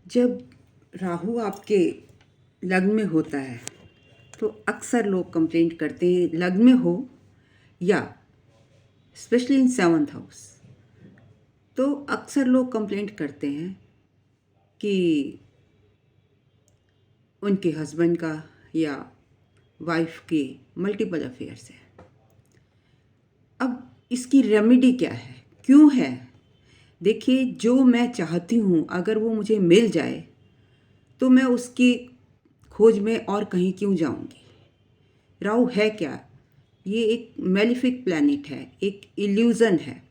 जब राहु आपके लग्न में होता है तो अक्सर लोग कंप्लेंट करते हैं, लग्न में हो या स्पेशली इन सेवन्थ हाउस, तो अक्सर लोग कंप्लेंट करते हैं कि उनके हस्बैंड का या वाइफ के मल्टीपल अफेयर्स है। अब इसकी रेमेडी क्या है, क्यों है? देखिए, जो मैं चाहती हूँ अगर वो मुझे मिल जाए तो मैं उसकी खोज में और कहीं क्यों जाऊंगी। राहु है क्या? ये एक मेलिफिक प्लैनेट है, एक इल्यूज़न है।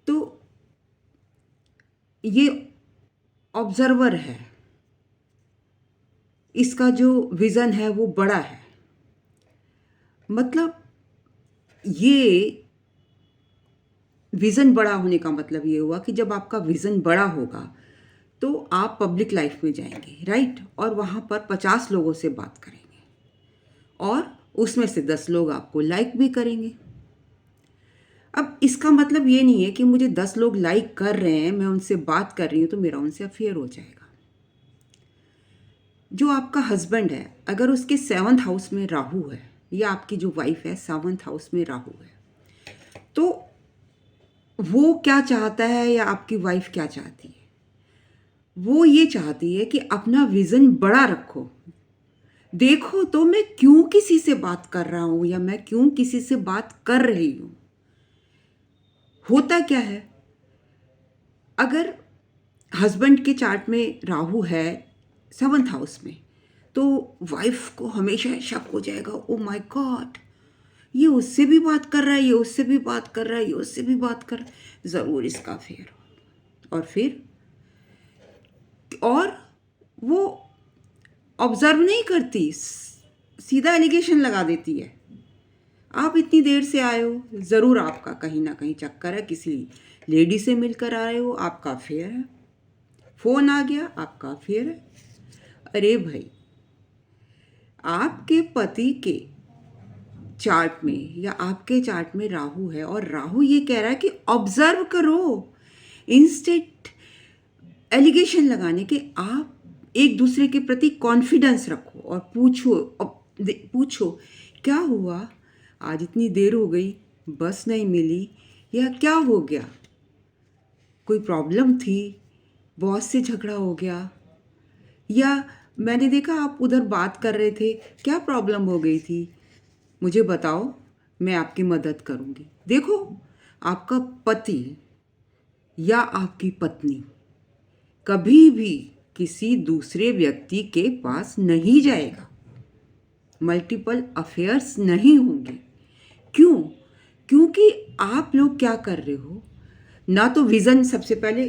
तो ये ऑब्जर्वर है, इसका जो विज़न है वो बड़ा है। मतलब ये विज़न बड़ा होने का मतलब ये हुआ कि जब आपका विज़न बड़ा होगा तो आप पब्लिक लाइफ में जाएंगे, राइट? और वहाँ पर 50 लोगों से बात करेंगे और उसमें से 10 लोग आपको लाइक भी करेंगे। अब इसका मतलब ये नहीं है कि मुझे 10 लोग लाइक कर रहे हैं, मैं उनसे बात कर रही हूँ तो मेरा उनसे अफेयर हो जाएगा। जो आपका हस्बैंड है, अगर उसके 7th हाउस में राहु है या आपकी जो वाइफ है 7th हाउस में राहु है, तो वो क्या चाहता है या आपकी वाइफ क्या चाहती है? वो ये चाहती है कि अपना विज़न बड़ा रखो। देखो तो मैं क्यों किसी से बात कर रहा हूँ या मैं क्यों किसी से बात कर रही हूँ। होता क्या है, अगर हस्बैंड के चार्ट में राहु है 7th हाउस में, तो वाइफ को हमेशा शक हो जाएगा, ओ माय गॉड, ये उससे भी बात कर रहा है, ये उससे भी बात कर रहा है, ये उससे भी बात कर रहा है, ज़रूर इसका अफेयर हो। और फिर और वो ऑब्जर्व नहीं करती, सीधा एलिगेशन लगा देती है। आप इतनी देर से आए हो, ज़रूर आपका कहीं ना कहीं चक्कर है, किसी लेडी से मिलकर आए हो, आपका अफेयर है। फ़ोन आ गया, आपका अफेयर है। अरे भाई, आपके पति के चार्ट में या आपके चार्ट में राहु है और राहु ये कह रहा है कि ऑब्जर्व करो, इंस्टेंट एलिगेशन लगाने के आप एक दूसरे के प्रति कॉन्फिडेंस रखो और पूछो क्या हुआ, आज इतनी देर हो गई, बस नहीं मिली या क्या हो गया, कोई प्रॉब्लम थी, बॉस से झगड़ा हो गया, या मैंने देखा आप उधर बात कर रहे थे, क्या प्रॉब्लम हो गई थी, मुझे बताओ, मैं आपकी मदद करूंगी। देखो, आपका पति या आपकी पत्नी कभी भी किसी दूसरे व्यक्ति के पास नहीं जाएगा, मल्टीपल अफेयर्स नहीं होंगे। क्यों? क्योंकि आप लोग क्या कर रहे हो ना, तो विज़न सबसे पहले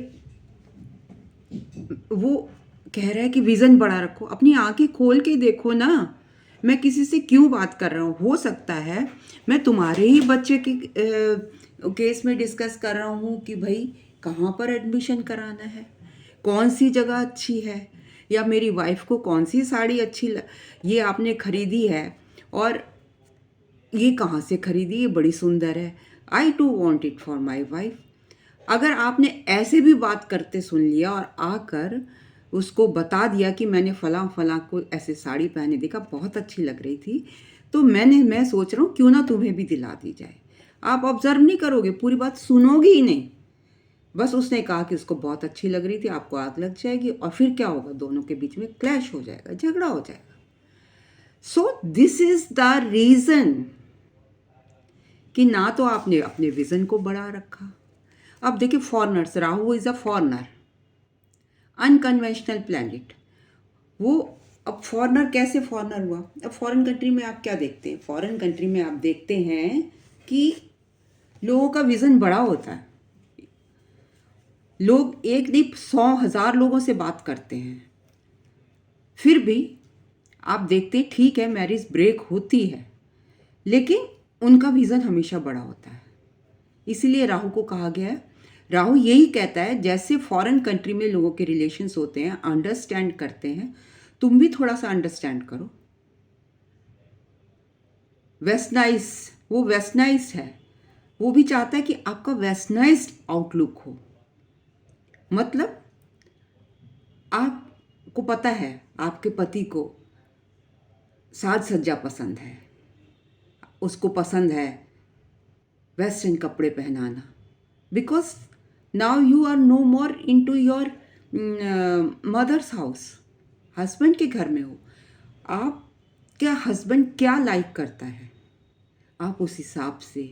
वो कह रहा है कि विज़न बड़ा रखो, अपनी आंखें खोल के देखो ना, मैं किसी से क्यों बात कर रहा हूँ। हो सकता है मैं तुम्हारे ही बच्चे की केस में डिस्कस कर रहा हूँ कि भाई कहाँ पर एडमिशन कराना है, कौन सी जगह अच्छी है, या मेरी वाइफ को कौन सी साड़ी ये आपने खरीदी है और ये कहाँ से खरीदी, ये बड़ी सुंदर है, I too want it for my wife. अगर आपने ऐसे भी बात करते सुन लिया और आकर उसको बता दिया कि मैंने फलां फलां को ऐसे साड़ी पहने देखा, बहुत अच्छी लग रही थी, तो मैं सोच रहा हूँ क्यों ना तुम्हें भी दिला दी जाए। आप ऑब्जर्व नहीं करोगे, पूरी बात सुनोगे ही नहीं। बस उसने कहा कि उसको बहुत अच्छी लग रही थी, आपको आग लग जाएगी और फिर क्या होगा, दोनों के बीच में क्लैश हो जाएगा, झगड़ा हो जाएगा। So this is the reason कि ना तो आपने अपने विज़न को बढ़ा रखा। अब देखिए, foreigners, Rahu is a foreigner, unconventional planet. वो अब फॉरनर कैसे फॉरनर हुआ? अब फॉरेन कंट्री में आप क्या देखते हैं? फॉरेन कंट्री में आप देखते हैं कि लोगों का विज़न बड़ा होता है, लोग एक नहीं 100,000 लोगों से बात करते हैं, फिर भी आप देखते ठीक है मैरिज ब्रेक होती है, लेकिन उनका विज़न हमेशा बड़ा होता है। इसीलिए राहु को कहा गया है, राहु यही कहता है जैसे फॉरेन कंट्री में लोगों के रिलेशंस होते हैं, अंडरस्टैंड करते हैं, तुम भी थोड़ा सा अंडरस्टैंड करो। वेस्टनाइज, वो वेस्टनाइज है, वो भी चाहता है कि आपका वेस्टनाइज्ड आउटलुक हो। मतलब आपको पता है आपके पति को साज सज्जा पसंद है, उसको पसंद है वेस्टर्न कपड़े पहनाना, because now you are no more in to your mother's house, husband के घर में हो आप। क्या हस्बैंड क्या लाइक करता है, आप उस हिसाब से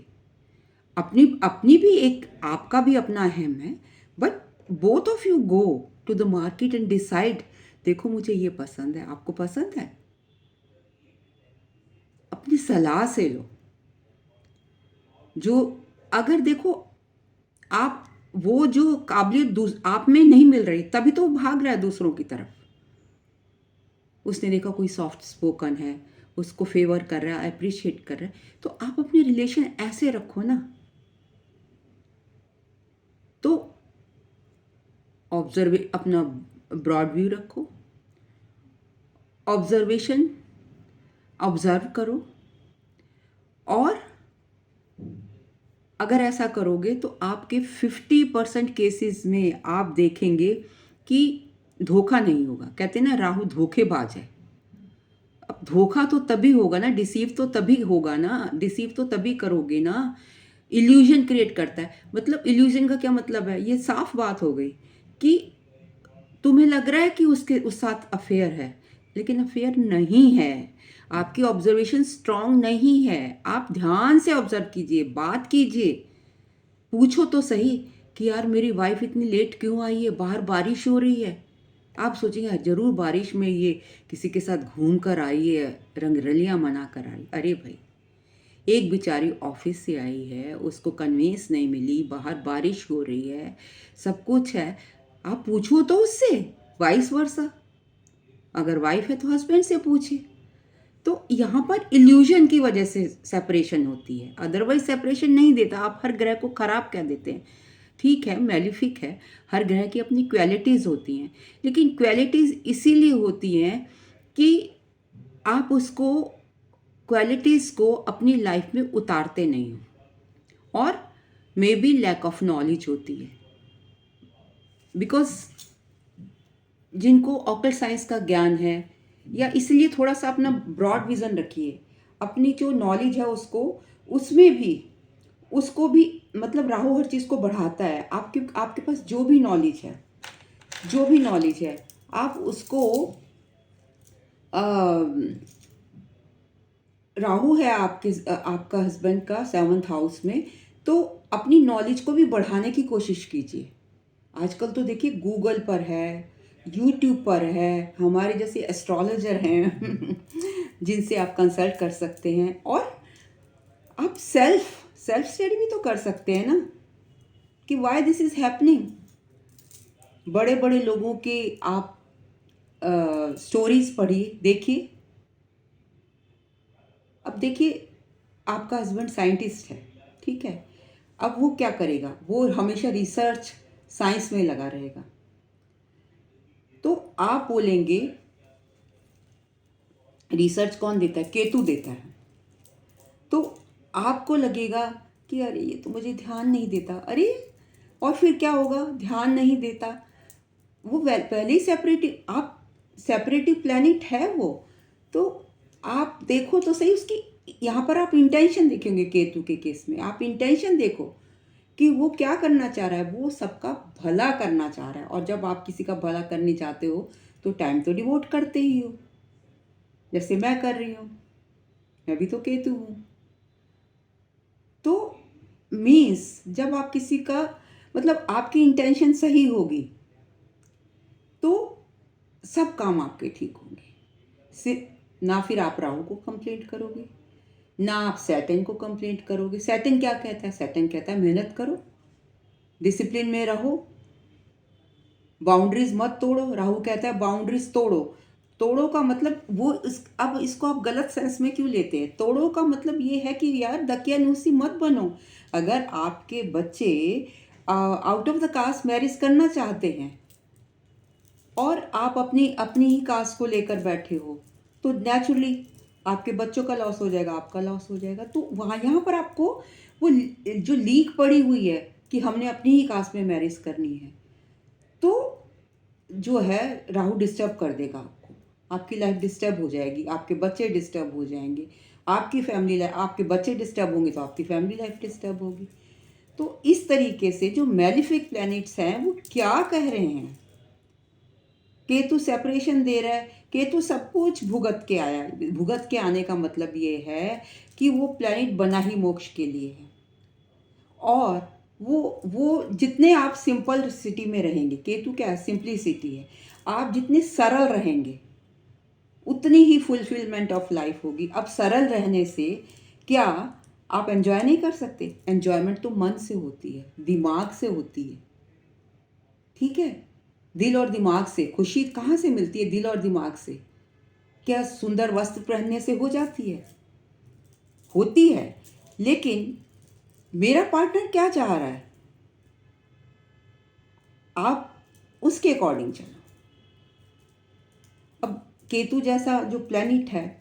अपनी अपनी भी एक, आपका भी अपना अहम है, but both of you go to the market and decide, देखो मुझे ये पसंद है, आपको पसंद है, अपनी सलाह से लो। जो अगर देखो आप वो जो काबिलियत आप में नहीं मिल रही, तभी तो वो भाग रहा है दूसरों की तरफ। उसने देखा कोई सॉफ्ट स्पोकन है, उसको फेवर कर रहा है, अप्रिशिएट कर रहा है, तो आप अपनी रिलेशन ऐसे रखो ना। तो ऑब्जर्व अपना ब्रॉड व्यू रखो, ऑब्जर्वेशन ऑब्जर्व करो, और अगर ऐसा करोगे तो आपके 50% केसेस में आप देखेंगे कि धोखा नहीं होगा। कहते हैं ना राहु धोखेबाज है। अब धोखा तो तभी होगा ना, डिसीव तो तभी होगा ना, डिसीव तो तभी करोगे ना। इल्यूजन क्रिएट करता है, मतलब इल्यूजन का क्या मतलब है, ये साफ बात हो गई कि तुम्हें लग रहा है कि उसके उस साथ अफेयर है, लेकिन अफेयर नहीं है। आपकी ऑब्जर्वेशन स्ट्रांग नहीं है। आप ध्यान से ऑब्जर्व कीजिए, बात कीजिए, पूछो तो सही कि यार मेरी वाइफ इतनी लेट क्यों आई है, बाहर बारिश हो रही है। आप सोचेंगे जरूर बारिश में ये किसी के साथ घूम कर आई है, रंगरलियां मना कर आई। अरे भाई, एक बेचारी ऑफिस से आई है, उसको कन्वेंस नहीं मिली, बाहर बारिश हो रही है, सब कुछ है, आप पूछो तो उससे, वाइस वर्सा। अगर वाइफ है तो हस्बैंड से पूछे। तो यहाँ पर इल्यूजन की वजह से सेपरेशन होती है, अदरवाइज सेपरेशन नहीं देता। आप हर ग्रह को खराब कह देते हैं, ठीक है, मैलिफिक है, हर ग्रह की अपनी क्वालिटीज़ होती हैं, लेकिन क्वालिटीज़ इसीलिए होती हैं कि आप उसको क्वालिटीज़ को अपनी लाइफ में उतारते नहीं हो, और maybe lack of knowledge होती है। बिकॉज जिनको ऑकल्ट साइंस का ज्ञान है, या इसलिए थोड़ा सा अपना ब्रॉड विज़न रखिए, अपनी जो नॉलेज है उसको, उसमें भी उसको भी, मतलब राहु हर चीज़ को बढ़ाता है। आपके पास जो भी नॉलेज है, जो भी नॉलेज है, आप उसको राहु है आपका हस्बैंड का 7th हाउस में, तो अपनी नॉलेज को भी बढ़ाने की कोशिश कीजिए। आजकल तो देखिए गूगल पर है, यूट्यूब पर है, हमारे जैसे एस्ट्रोलॉजर हैं जिनसे आप कंसल्ट कर सकते हैं, और आप सेल्फ स्टडी भी तो कर सकते हैं ना कि वाई दिस इज़ हैपनिंग। बड़े बड़े लोगों के आप स्टोरीज पढ़िए, देखिए। अब देखिए, आपका हस्बैंड साइंटिस्ट है, ठीक है, अब वो क्या करेगा, वो हमेशा रिसर्च साइंस में लगा रहेगा। तो आप बोलेंगे रिसर्च कौन देता है, केतु देता है। तो आपको लगेगा कि अरे ये तो मुझे ध्यान नहीं देता, अरे, और फिर क्या होगा, ध्यान नहीं देता, वो पहले ही सेपरेटिव प्लैनेट है वो। तो आप देखो तो सही उसकी, यहाँ पर आप इंटेंशन देखेंगे, केतु के केस में आप इंटेंशन देखो कि वो क्या करना चाह रहा है, वो सबका भला करना चाह रहा है। और जब आप किसी का भला करने चाहते हो तो टाइम तो डिवोट करते ही हो, जैसे मैं कर रही हूँ, मैं भी तो केतु हूँ। तो मीन्स जब आप किसी का, मतलब आपकी इंटेंशन सही होगी तो सब काम आपके ठीक होंगे। ना फिर आप राहु को कंप्लेंट करोगे, ना आप सैटर्न को कंप्लेंट करोगे। सैटर्न क्या कहता है, सैटर्न कहता है मेहनत करो, डिसिप्लिन में रहो, बाउंड्रीज मत तोड़ो। राहु कहता है बाउंड्रीज तोड़ो। तोड़ो का मतलब वो अब इसको आप गलत सेंस में क्यों लेते हैं। तोड़ो का मतलब ये है कि यार दकियानूसी मत बनो। अगर आपके बच्चे out of the caste marriage करना चाहते हैं और आप अपनी अपनी ही कास्ट को लेकर बैठे हो, तो नेचुरली आपके बच्चों का लॉस हो जाएगा, आपका लॉस हो जाएगा। तो वहाँ यहाँ पर आपको वो जो लीक पड़ी हुई है कि हमने अपनी ही कास्ट में मैरिज करनी है, तो जो है राहु डिस्टर्ब कर देगा आपको, आपकी लाइफ डिस्टर्ब हो जाएगी, आपके बच्चे डिस्टर्ब हो जाएंगे, आपकी फैमिली लाइफ, आपके बच्चे डिस्टर्ब होंगे तो आपकी फैमिली लाइफ डिस्टर्ब होगी। तो इस तरीके से जो मेलिफिक प्लैनेट्स हैं वो क्या कह रहे हैं, केतु सेपरेशन दे रहा है, केतु सब कुछ भुगत के आया। भुगत के आने का मतलब ये है कि वो प्लैनेट बना ही मोक्ष के लिए है। और वो जितने आप सिंपल सिटी में रहेंगे, केतु क्या है, सिंपलिसिटी है, आप जितने सरल रहेंगे उतनी ही फुलफिलमेंट ऑफ लाइफ होगी। अब सरल रहने से क्या आप एंजॉय नहीं कर सकते? एंजॉयमेंट तो मन से होती है, दिमाग से होती है, ठीक है, दिल और दिमाग से। खुशी कहाँ से मिलती है? दिल और दिमाग से। क्या सुंदर वस्त्र पहनने से हो जाती है? होती है, लेकिन मेरा पार्टनर क्या चाह रहा है, आप उसके अकॉर्डिंग चलो। अब केतु जैसा जो प्लैनेट है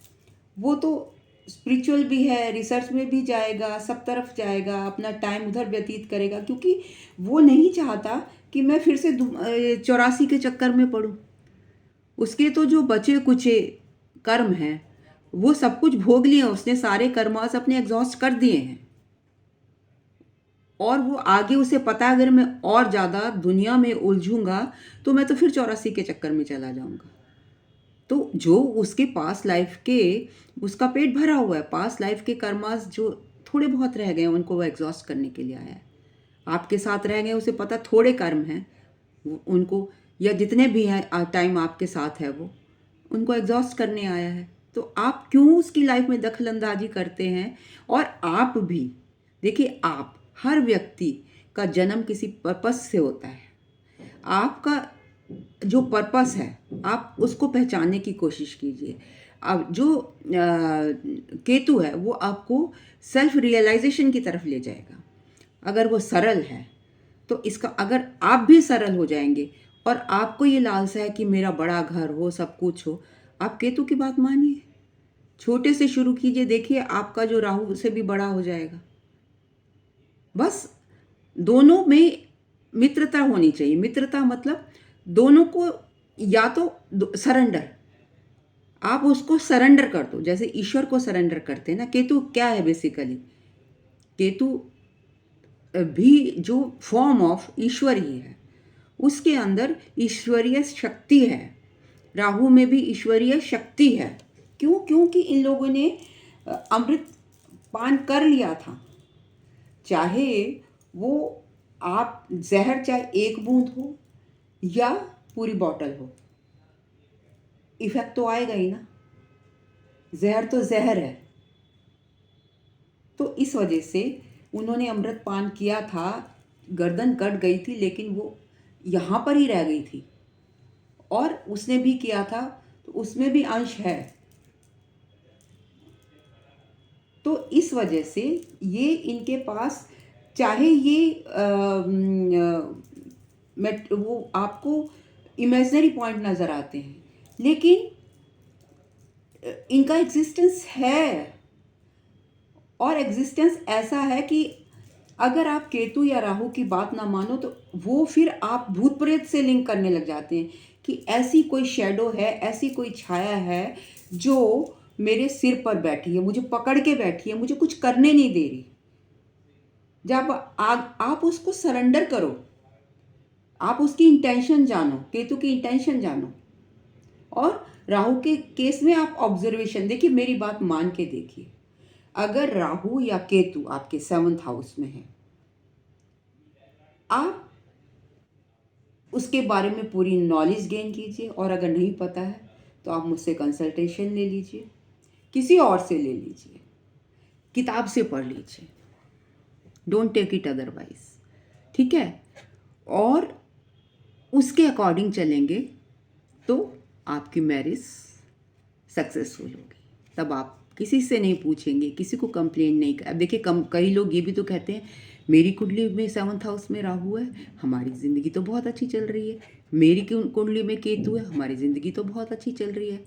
वो तो स्पिरिचुअल भी है, रिसर्च में भी जाएगा, सब तरफ जाएगा, अपना टाइम उधर व्यतीत करेगा, क्योंकि वो नहीं चाहता कि मैं फिर से 84 के चक्कर में पड़ूं। उसके तो जो बचे कुचे कर्म हैं वो सब कुछ भोग लिए, उसने सारे कर्मास अपने एग्जॉस्ट कर दिए हैं। और वो आगे उसे पता है अगर मैं और ज़्यादा दुनिया में उलझूंगा तो मैं तो फिर 84 के चक्कर में चला जाऊंगा। तो जो उसके पास लाइफ के, उसका पेट भरा हुआ है, पास लाइफ के कर्मास जो थोड़े बहुत रह गए उनको वो एग्जॉस्ट करने के लिए आया है। आपके साथ रह गए, उसे पता थोड़े कर्म हैं उनको, या जितने भी हैं टाइम आपके साथ है वो उनको एग्जॉस्ट करने आया है। तो आप क्यों उसकी लाइफ में दखल अंदाजी करते हैं? और आप भी देखिए, आप हर व्यक्ति का जन्म किसी पर्पस से होता है। आपका जो पर्पस है आप उसको पहचानने की कोशिश कीजिए। अब जो केतु है वो आपको सेल्फ रियलाइजेशन की तरफ ले जाएगा अगर वो सरल है। तो इसका अगर आप भी सरल हो जाएंगे और आपको ये लालसा है कि मेरा बड़ा घर हो, सब कुछ हो, आप केतु की बात मानिए, छोटे से शुरू कीजिए, देखिए आपका जो राहु से भी बड़ा हो जाएगा। बस दोनों में मित्रता होनी चाहिए। मित्रता मतलब दोनों को या तो सरेंडर, आप उसको सरेंडर कर दो, जैसे ईश्वर को सरेंडर करते हैं ना। केतु क्या है बेसिकली? केतु भी जो फॉर्म ऑफ ईश्वर ही है, उसके अंदर ईश्वरीय शक्ति है। राहु में भी ईश्वरीय शक्ति है। क्यों? क्योंकि इन लोगों ने अमृत पान कर लिया था। चाहे वो आप जहर चाहे एक बूंद हो या पूरी बॉटल हो, इफेक्ट तो आएगा ही ना। जहर तो जहर है। तो इस वजह से उन्होंने अमृत पान किया था, गर्दन कट गई थी लेकिन वो यहाँ पर ही रह गई थी। और उसने भी किया था तो उसमें भी अंश है। तो इस वजह से ये इनके पास, चाहे ये वो आपको इमेजिनरी पॉइंट नज़र आते हैं, लेकिन इनका एग्जिस्टेंस है। और एग्जिस्टेंस ऐसा है कि अगर आप केतु या राहु की बात ना मानो तो वो फिर आप भूत प्रेत से लिंक करने लग जाते हैं कि ऐसी कोई शैडो है, ऐसी कोई छाया है जो मेरे सिर पर बैठी है, मुझे पकड़ के बैठी है, मुझे कुछ करने नहीं दे रही। जब आप उसको सरेंडर करो, आप उसकी इंटेंशन जानो, केतु की इंटेंशन जानो। और राहु के केस में आप ऑब्जर्वेशन देखिए, मेरी बात मान के देखिए। अगर राहु या केतु आपके 7th हाउस में है, आप उसके बारे में पूरी नॉलेज गेन कीजिए। और अगर नहीं पता है तो आप मुझसे कंसल्टेशन ले लीजिए, किसी और से ले लीजिए, किताब से पढ़ लीजिए। डोंट टेक इट अदरवाइज, ठीक है? और उसके अकॉर्डिंग चलेंगे तो आपकी मैरिज सक्सेसफुल होगी। तब आप किसी से नहीं पूछेंगे, किसी को कंप्लेन नहीं कर। अब देखिए, कई लोग ये भी तो कहते हैं मेरी कुंडली में 7th हाउस में राहु है, हमारी ज़िंदगी तो बहुत अच्छी चल रही है। मेरी कुंडली में केतु है, हमारी ज़िंदगी तो बहुत अच्छी चल रही है।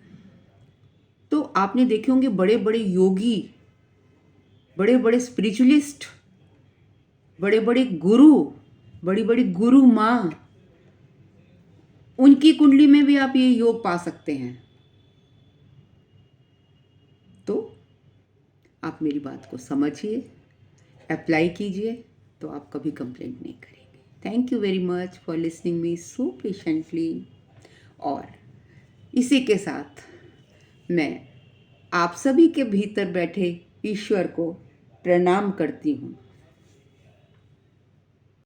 तो आपने देखे होंगे बड़े बड़े योगी, बड़े बड़े स्पिरिचुअलिस्ट, बड़े बड़े गुरु, बड़ी बड़ी गुरु माँ, उनकी कुंडली में भी आप ये योग पा सकते हैं। तो आप मेरी बात को समझिए, अप्लाई कीजिए, तो आप कभी कंप्लेंट नहीं करेंगे। Thank you very much for listening me so patiently. और इसी के साथ मैं आप सभी के भीतर बैठे ईश्वर को प्रणाम करती हूँ।